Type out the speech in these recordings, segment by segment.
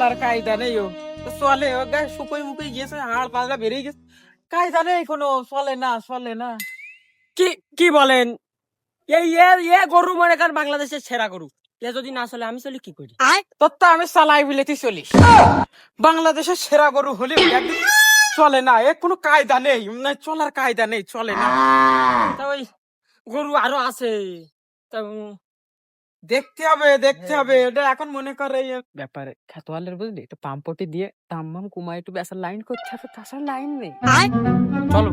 চলার কায়দা নেই ও চলে ও গায়ে শুকোই মুকুই গিয়েছে হাড় পাজরা বেরিয়ে গেছে কায়দা নেই কোনো চলে না কি কি বলেন? এই গরু মনে করেন বাংলাদেশের সেরা গরু। এ যদি না চলে আমি চলি কি করি? তোর তো আমি চালাই বলে তুই চলিস বাংলাদেশের সেরা গরু হলে চলে না এ কোনো কায়দা নেই চলার কায়দা নেই চলে না তা ওই গরু আরো আছে। তা দেখতে হবে এটা এখন মনে করে ব্যাপারে খেতোয়ালের বুঝলি একটু পাম্পটি দিয়ে তাম্মাম কুমাই একটু বেসার লাইন করতে হবে তাছাড়া লাইন নেই চলো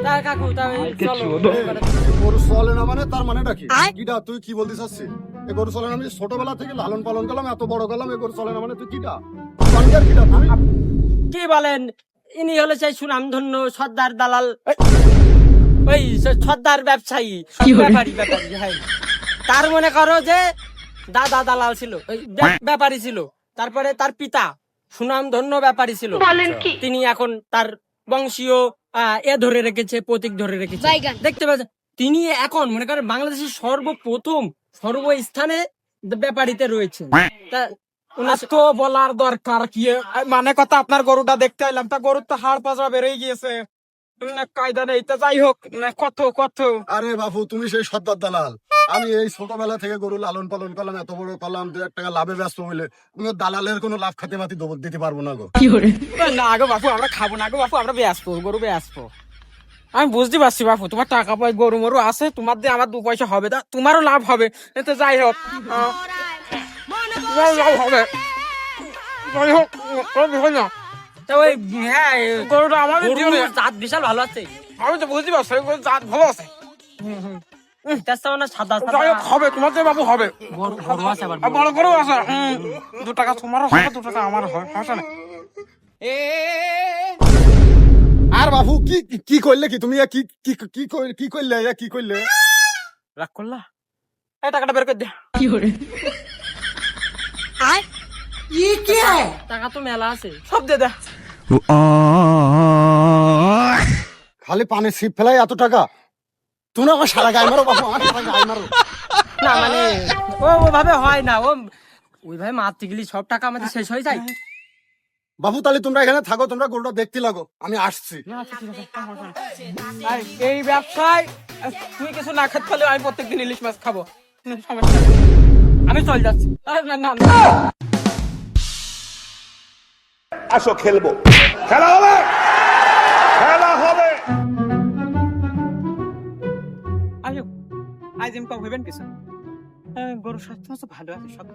তা কাকু তা ওই চলো। গরু চলে না মানে তার মানেটা কি কিটা তুই কি বলতে চাচ্ছিস এ গরু চলে না আমি ছোটবেলা থেকে লালন পালন করলাম এত বড় করলাম এ গরু চলে না মানে তুই কিটা পাঞ্জার কিটা তুই কি বলেন? ইনি হলে সেই সুনামধন্য সর্দার দালাল, ওই সর্দার ব্যবসায়ী ব্যাপারী হ্যাঁ। তার মনে করো যে দাদা দালাল ছিল, ওই ব্যাপারী ছিল, তারপরে তার পিতা সুনামধন্য ব্যাপারী ছিল। তিনি এখন তার বংশীয় এ ধরে রেখেছে, প্রতীক ধরে রেখেছে। দেখতে পাচ্ছেন তিনি এখন মনে করেন বাংলাদেশের সর্বপ্রথম সর্বস্থানে ব্যাপারীতে রয়েছেন। তা ওনার তো বলার দরকার কি মানে কথা আপনার গরুটা দেখতে এলাম তা গরুর তো হাড় পাজরা বেরিয়ে গিয়েছে কায়দা নেই তা যাই হোক কত আরে বাবু তুমি সেই সর্দার দালাল আমি এই ছোটবেলা থেকে গরু লালন পালন করলাম এত বড় করলাম 2-1 টাকা লাভে ব্যস্ত হইলে তুমি দালালের কোনো লাভ খাতে মাতি দিতে পারবো না গো না গো বাপু আমরা খাবো না গো বাপু আমরা ব্যস্ত গরু ব্যস্ত আমি বুঝতে পারছি বাপু তোমার টাকা পয়সা গরু মরু আছে তোমার দিয়ে আমার 2 পয়সা হবে তা তোমারও লাভ হবে এতে যাই হোক লাভ হবে যাই হোক কোনো বিষয় না তা ওই হ্যাঁ গরুটা আমাদের দিও না। জাত বিশাল ভালো আছে। আমি তো বুঝতে পারছি গরুর জাত ভালো আছে তেস্তা মানে সাদা যাই হোক হবে তোমার দিয়ে বাবু হবে গরু আছে আবার আর বড় গরু আছে 2 টাকা তোমারও হবে 2 টাকা আমারও হয় সমস্যা নেই আর বাবু কি কি করলে কি তুমি কি কি কি কি করলে কি করলে রাগ করলা এই টাকাটা বের করে দে টাকা তো মেলা আছে। সব দে দে খালি পানি ছিপ ফেলাই এত টাকা তুমি আমার সারা গায়ে মারো বাবু আমার সারা গায়ে মারো না মানে ওইভাবে হয় না, ওইভাবে মারতে গেলে সব টাকা আমাদের শেষ হয়ে যায়। বাবু তাহলে তোমরা এখানে থাকো তোমরা গরুটা দেখতে লাগো আমি আসছি আর এই ব্যবসায় তুই কিছু না খেতে পারলে আমি প্রত্যেকদিন ইলিশ মাছ খাবো সমস্যা নেই। আমি চল যাচ্ছি না আসো খেলবো খেলা হবে আজ আমি কম হইবেন কিছু গরু স্বাস্থ্য তো ভালো আছে সব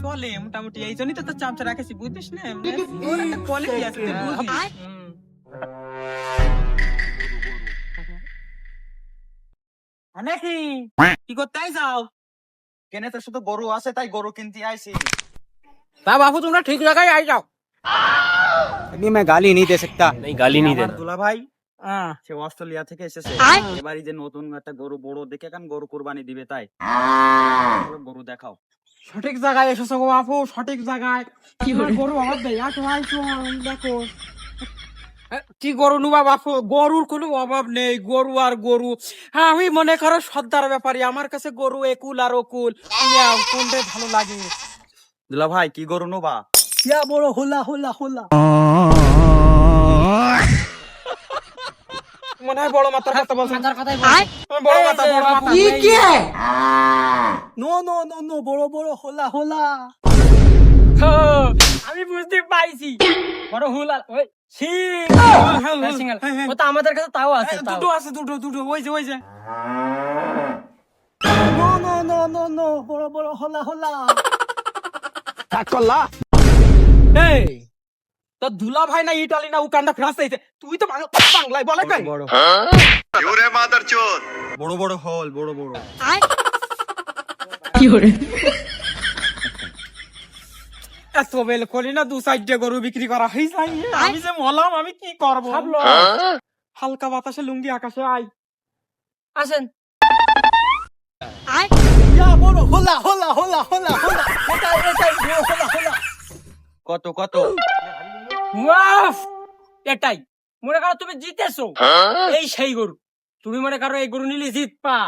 চলে মোটামুটি এই জন্যই তো তোর চামচা রাখেছি বুঝিস না কোয়ালিটি আছে নাকি কি করতে আইসাও কেনে তোর শুধু গরু আছে তাই গরু কিনতে আইছি তা বাবু তোমরা ঠিক জায়গায় আই যাও अभी मैं गाली नहीं दे सकता नहीं गाली नहीं আমার देना। দুলা ভাই সে অস্ট্রেলিয়া থেকে এসেছে এবারই যে নতুন একটা গরু বড় দেখে কান গরু কুরবানি দিবে তাই গরু দেখাও সঠিক জায়গায় এসেছো গো বাপু সঠিক জায়গায় গরু আমার দেয় দেখো কি গরু নুবা বাপু গরুর কোনো অভাব নেই গরু আর গরু হ্যাঁ আমি মনে করো সর্দার ব্যাপারী আমার কাছে গরু একুল আর অকুল কোনটাই ভালো লাগে দুলা ভাই কি গরু নোবা বড় হোলা হোলা হোলা মনে হয় বড় মাথার কথা বলছেন কথাই বড় মাথা নো নো নো নো বড় বড় হোলা হোলা আমি বুঝতে পাইছি বড় হোলা ওই সিঙ্গেল ও তো আমাদের কাছে তাও আছে দুটো ওই যে no no no no no বড় বড় হোলা হোলা এই তো দুলা ভাই না ইটালি না উকান্ডা ফ্রান্স আইছে তুই তো বাংলায় বলে কেন বড় বড় হল বড় বড় এত বেল করি না 2 সাইডে গরু বিক্রি করা হই যায় আমি যে মলাম আমি কি করব হালকা বাতাসে লুঙ্গি আকাশে আই আসেন বড় হোলা হোলা হোলা হোলা হোলা এটাই হোলা হোলা কত কত ওয়াফ এটাই মনে করো তুমি জিতেছো এই সেই গরু তুমি মনে করো এই গরু নিলে জিতপা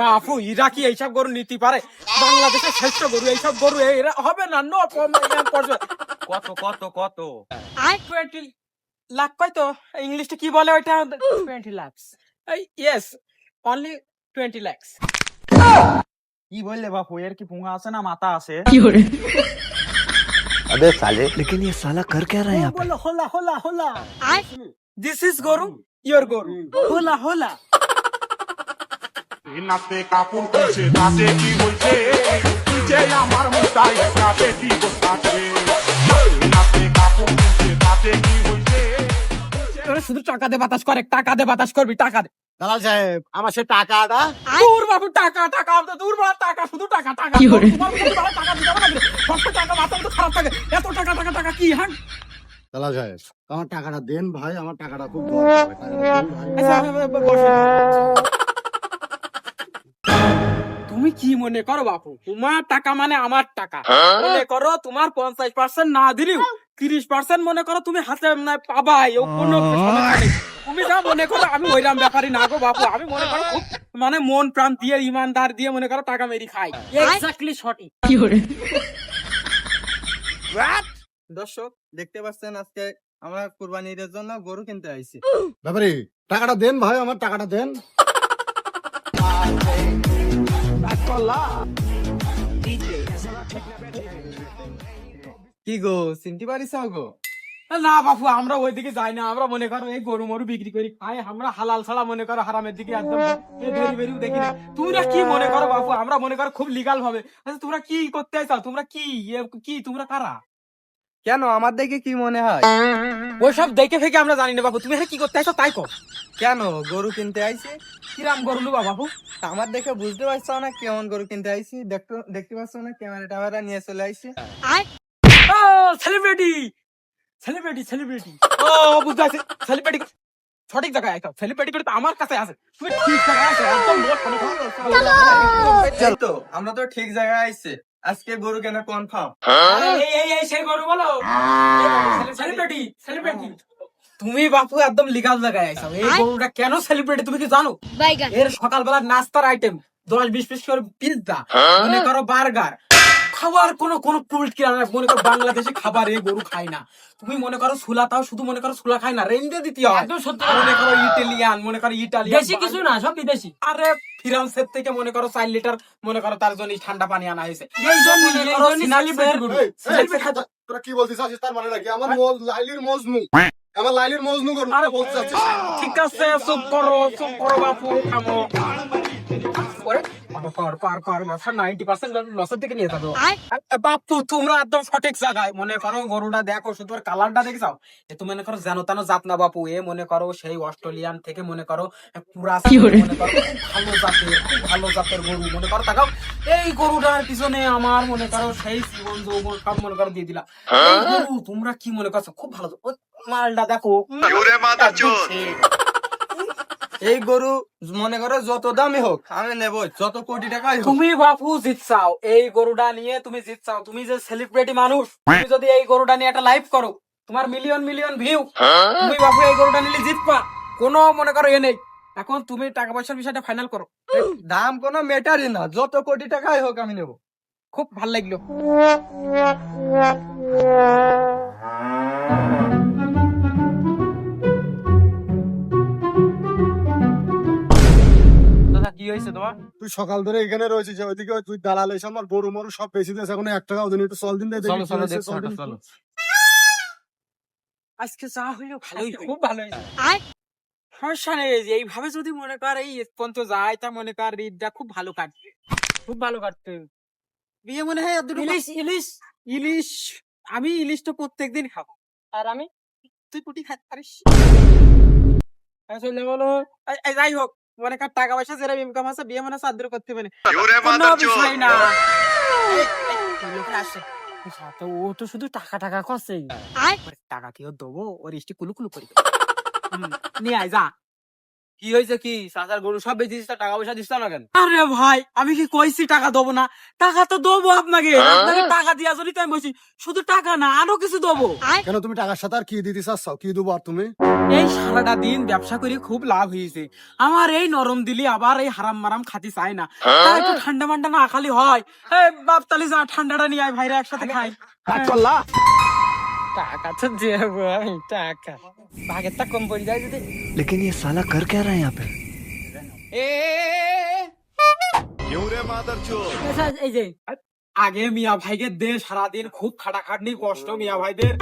বাপু এরা কি এইসব গরু নিতে পারে? বাংলাদেশের শ্রেষ্ঠ গরু এইসব গরু এরা হবে না। নো কত কত কত? 20 লাখ কয় তো ইংলিশে কি বলে ওইটা? 20 লাখ। Yes, only 20 lakh. কি বললে বাপু, এর কি পুঙ্গা আছে না মাথা আছে? अबे साले বলো হোলা হোলা হোলা। দিস ইজ গরু, ইয়োর গরু। হোলা হোলা। নাতে কাপড় খুলছে তাতে কি বলছে যে আমার মুতাই তাতে কি বলছে নাতে কাপড় খুলছে তাতে কি বলছে তোরা শুধু টাকা দে বাতাস করে, টাকা দে বাতাস করবি, টাকা দে। দালাল সাহেব আমার সে টাকাটা দূর বাবু, টাকা টাকা দূর বাবা, টাকা শুধু টাকা টাকা। তোমার প্রতি বাবা টাকা দিতে হবে না? সব টাকা মাথা তো খারাপ থাকে। এত টাকা টাকা টাকা কি? হ্যাঁ দালাল সাহেব আমার টাকাটা দেন ভাই, আমার টাকাটা খুব দরকার ভাই, টাকাটা দেন ভাই। আচ্ছা, বসো। তুমি কি মনে করো বাপু, তোমার টাকা মানে আমার টাকা? মনে করো তোমার 50% না দিলেও 30% মনে করো তুমি হাতে পাবাই, ও কোনো সমস্যা নেই। তুমি যা মনে করো, আমি ওইরাম ব্যাপারই না গো বাপু। আমি মনে করো খুব মানে মন প্রাণ দিয়ে ইমানদার দিয়ে মনে করো টাকা মেরি খাই। এক্স্যাক্টলি সঠিক। দর্শক দেখতে পাচ্ছেন আজকে আমরা কুরবানির জন্য গরু কিনতে আইছি। ব্যাপারে টাকাটা দেন ভাই, আমার টাকাটা দেন। কি গো চিনতে পারিস গো? না বাপু, আমরা ওইদিকে যাই না। আমরা মনে করো এই গরু মরু বিক্রি করি খাই। আমরা হালাল ছাড়া মনে করো হারামের দিকে একদম ধরি বেরিও দেখি না। তোমরা কি মনে করো বাপু? আমরা মনে করো খুব লিগাল ভাবে। আচ্ছা তোমরা কি করতে চাও? তোমরা কি তোমরা কারা? কেন আমার দেখে কি মনে হয়? ওইসব দেখে ফেকে আমরা জানি না বাপু। তুমি এখানে কি করতে চাইছো তাই কর। কেন গরু কিনতে আইছি? কিরাম গরু নেবা বাপু? আমার দেখে বুঝতে পারছো না কেমন গরু কিনতে আইছি? দেখতে পাচ্ছ না ক্যামেরা ট্যামেরা নিয়ে চলে আইছি। ও সেলিব্রিটি সেলিব্রিটি সেলিব্রিটি। ও বুঝতে পারছি, সেলিব্রিটি সঠিক জায়গায় আইছো। সেলিব্রিটি করে তো আমার কাছে আছে। তুমি ঠিক জায়গায় আছো, একদম এই তো আমরা তো ঠিক জায়গায় আইছি। আজকে গরু কেনা কনফার্ম। এই সেই গরু বলো। Celebrity celebrity. তুমি বাপু একদম লিগাল জায়গায় আইছো। এই গরুটা কেন সেলিব্রিটি তুমি কি জানো? এর সকালবেলা নাস্তার আইটেম 10-20 পিস করে পিৎজা, মনে করো বার্গার, খাবার কোনো টুলট কি মনে করো বাংলাদেশে খাবার এই গরু খায় না। তুমি মনে করো সুলা, তাও শুধু মনে করো সুলা খায় না, রেঞ্জে দিতে হয়। একদম সত্যি। মনে করো ইটালিয়ান, মনে করো ইটালিয়ান দেশি কিছু না, সব বিদেশি। আরে ফ্রান্সের থেকে মনে করো 4 লিটার মনে করো তার জন্য ঠান্ডা পানি আনা হয়েছে। এই জন্য celebrity গরু। এই, তোরা কি বলতে চাচ্ছিস তার মানে নাকি আমার লাইলির মজনু, আমার লাইলির মজনু গরু বলতে চাচ্ছিস? ঠিক আছে, চুপ করো বাপু, থামো। ওরে, পার 90% লসের দিকে নিয়ে যাবো। বাপু তোমরা একদম সঠিক জায়গায়। মনে করো গরুটা দেখো, শুধু কালারটা দেখছাও, এ তো মনে করো যেন তেন জাত না বাপু। এ মনে করো সেই অস্ট্রেলিয়ান থেকে মনে করো পুরা মনে করো খুব ভালো জাতের গরু। মনে করো তাকাও, এই গরুটার পিছনে আমার মনে করো সেই জীবন যৌবন সব মনে করো দিয়ে দিলাম। এই গরু তোমরা কি মনে করছো? খুব ভালো। ওই মালটা দেখো। এই গরু মনে করো যত দামই হোক আমি নেবো, যত কোটি টাকাই হোক। তুমি বাপু জিতছাও এই গরুটা নিয়ে, তুমি জিতছাও। তুমি যে সেলিব্রিটি মানুষ, তুমি যদি এই গরুটা নিয়ে একটা লাইভ করো, তোমার মিলিয়ন মিলিয়ন ভিউ, তুমি বাপু এই গরুটা নিলে জিতবা। কোনো মনে করো এ নেই। এখন তুমি টাকা পয়সার বিষয়টা ফাইনাল করো। দাম কোনো ম্যাটারই না, যত কোটি টাকাই হোক আমি নেবো। খুব ভাল লাগলো। দাদা কি হয়েছে তোমার? তুই সকাল ধরে এখানে রয়েছিস, ওইদিকে তুই দালাল এসে আমার গরু মরু সব বেশি দিয়েছে, এখন 1 টাকা ওদের একটু চল দিন দে, দেখি চলো কি চলো হয়েছে, দেখছো, চল দিন। চলো। আজকে যা হইলো ভালোই, খুব ভালো হয়েছে। সমস্যা নেই, এইভাবে যদি মনে কর এই পর্যন্ত যায়, তা মনে কর ঈদটা খুব ভালো কাটবে, খুব ভালো কাটবে। বিয়ে মনে হয় আর দুটো ইলিশ ইলিশ। ইলিশ। আমি ইলিশটা প্রত্যেকদিন খাবো। আর আমি? তুই পুটি খাতে পারিস? আসলে বলো, যাই হোক, মনে কর টাকা পয়সা যেরকম ইনকাম আছে, বিয়ে মনে সাধ্য করতে পারে কোনো বিষয় না। ওই লোকটা আসে, তো ও তো শুধু টাকা টাকা করছে। টাকা কেউ দেবো, ওর ইষ্টি কুলু কুলু করি। নিয়ে আয় যা। কি হয়েছে কি চাচার গরু সব বেঁচেছিস, তা টাকা পয়সা দিস না কেন? আরে ভাই আমি কি কইছি টাকা দেবো না? টাকা তো দেবো আপনাকে, আপনাকে টাকা দিয়া যদি তাই বলছি, শুধু টাকা না আরো কিছু দেবো। কেন তুমি টাকার সাথে আর কি দিতে চাচ্ছ? কি দেবো আর তুমি? এই সারাটা দিন ব্যবসা করে খুব লাভ হয়েছে আমার, এই নরম দিলি আবার এই হারাম মারাম খাতি চাই না, তাই একটু ঠান্ডা মান্ডা না খালি হয়। এই বাপতালি যা ঠান্ডাটা নিয়ে আয় ভাইরা একসাথে খাই। টাকা তো দেবো আমি, টাকা ভাগেরটা কম পড়ে যায় যদি। लेकिन ये साला कर क्या रहा है यहाँ पे? আচ্ছা, এই যে আগে মিয়া ভাইকে দে, সারাদিন খুব খাটাখাটনি কষ্ট মিয়া ভাইদের,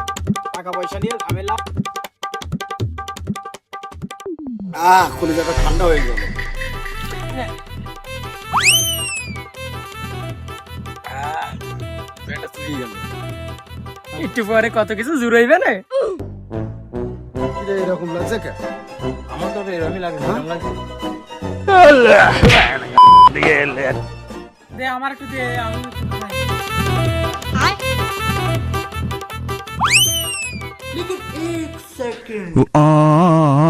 টাকা পয়সা নিয়ে ঝামেলা। কলিজাটা ঠান্ডা হয়ে গেল। একটু পরে কত কিছু জুড়াইবে না। কিরে এরকম লাগছে কে? আমার তো এরকমই লাগছে, এরকম লাগছে। দে আমার একটু দে, আমি একটু খাই। आ